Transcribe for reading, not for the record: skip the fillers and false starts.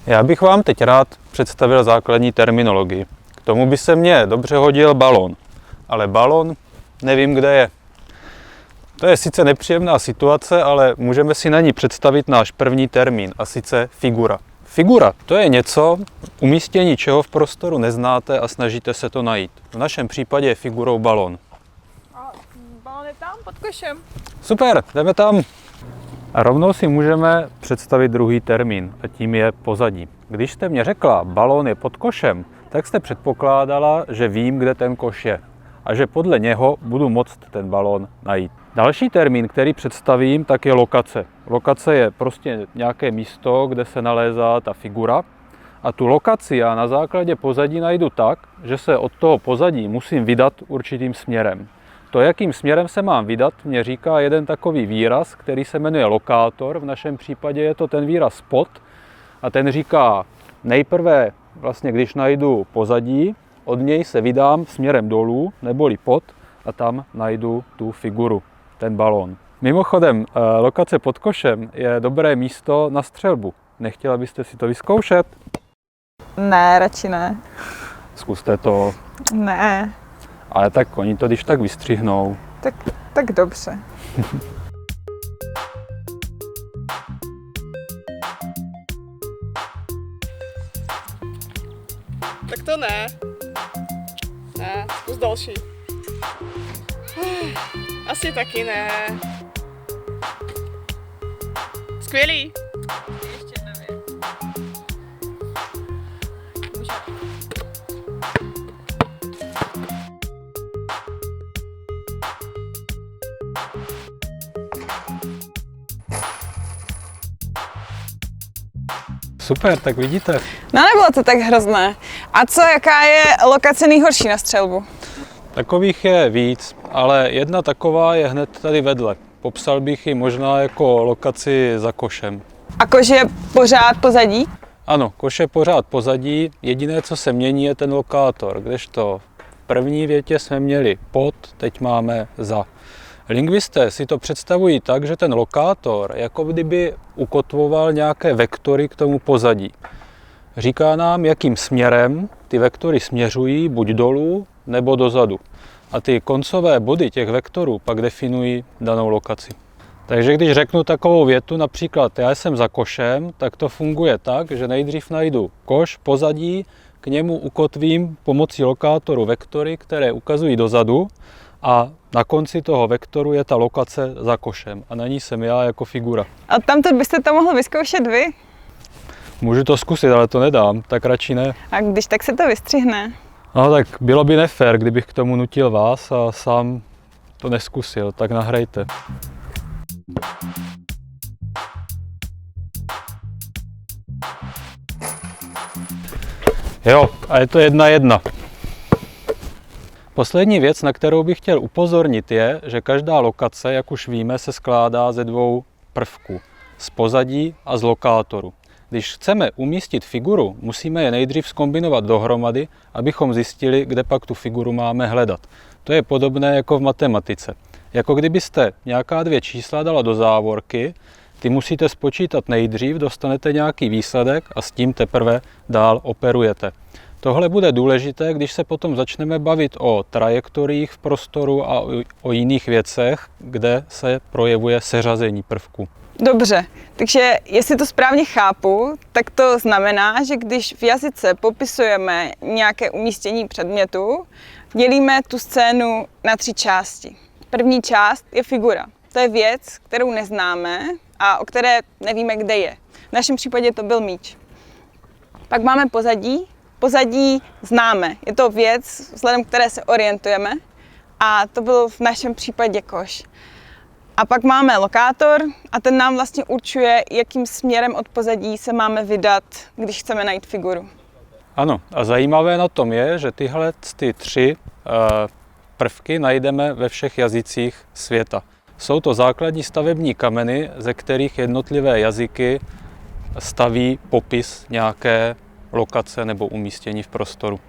Já bych vám teď rád představil základní terminologii. K tomu by se mně dobře hodil balón, ale balón nevím, kde je. To je sice nepříjemná situace, ale můžeme si na ní představit náš první termín, a sice figura. Figura, to je něco, umístění čeho v prostoru neznáte a snažíte se to najít. V našem případě je figurou balón. A balón je tam pod košem. Super, jdeme tam. A rovnou si můžeme představit druhý termín, a tím je pozadí. Když jste mě řekla, balón je pod košem, tak jste předpokládala, že vím, kde ten koš je a že podle něho budu moct ten balón najít. Další termín, který představím, tak je lokace. Lokace je prostě nějaké místo, kde se nalézá ta figura. A tu lokaci já na základě pozadí najdu tak, že se od toho pozadí musím vydat určitým směrem. To, jakým směrem se mám vydat, mě říká jeden takový výraz, který se jmenuje lokátor. V našem případě je to ten výraz spot. A ten říká, nejprve, vlastně když najdu pozadí, od něj se vydám směrem dolů, neboli pod, a tam najdu tu figuru, ten balón. Mimochodem, lokace pod košem je dobré místo na střelbu. Nechtěla byste si to vyzkoušet? Ne, radši ne. Zkuste to. Ne. Ale tak oni to když tak vystřihnou. Tak dobře. Tak to ne. Ne, zkus další. Asi taky ne. Skvělý. Ještě nevím. Super, tak vidíte. No nebylo to tak hrozné. A co, jaká je lokace nejhorší na střelbu? Takových je víc, ale jedna taková je hned tady vedle. Popsal bych ji možná jako lokaci za košem. A koš je pořád pozadí? Ano, koš je pořád pozadí, jediné, co se mění, je ten lokátor, kdežto v první větě jsme měli pod, teď máme za. Lingvisté si to představují tak, že ten lokátor jako kdyby ukotvoval nějaké vektory k tomu pozadí. Říká nám, jakým směrem ty vektory směřují, buď dolů nebo dozadu. A ty koncové body těch vektorů pak definují danou lokaci. Takže když řeknu takovou větu, například já jsem za košem, tak to funguje tak, že nejdřív najdu koš, pozadí, k němu ukotvím pomocí lokátoru vektory, které ukazují dozadu, a na konci toho vektoru je ta lokace za košem a na ní jsem já jako figura. A tamto byste to mohl vyzkoušet vy? Můžu to zkusit, ale to nedám, tak radši ne. A když tak se to vystřihne. No tak bylo by nefér, kdybych k tomu nutil vás a sám to neskusil, tak nahrajte. Jo, a je to 1:1. Poslední věc, na kterou bych chtěl upozornit, je, že každá lokace, jak už víme, se skládá ze dvou prvků. Z pozadí a z lokátoru. Když chceme umístit figuru, musíme je nejdřív zkombinovat dohromady, abychom zjistili, kde pak tu figuru máme hledat. To je podobné jako v matematice. Jako kdybyste nějaká dvě čísla dala do závorky, ty musíte spočítat nejdřív, dostanete nějaký výsledek a s tím teprve dál operujete. Tohle bude důležité, když se potom začneme bavit o trajektoriích v prostoru a o jiných věcech, kde se projevuje seřazení prvků. Dobře, takže jestli to správně chápu, tak to znamená, že když v jazyce popisujeme nějaké umístění předmětu, dělíme tu scénu na 3 části. První část je figura. To je věc, kterou neznáme a o které nevíme, kde je. V našem případě to byl míč. Pak máme pozadí. Pozadí známe. Je to věc, vzhledem k které se orientujeme, a to byl v našem případě koš. A pak máme lokátor a ten nám vlastně určuje, jakým směrem od pozadí se máme vydat, když chceme najít figuru. Ano, a zajímavé na tom je, že tyhle 3 prvky najdeme ve všech jazycích světa. Jsou to základní stavební kameny, ze kterých jednotlivé jazyky staví popis nějaké lokace nebo umístění v prostoru.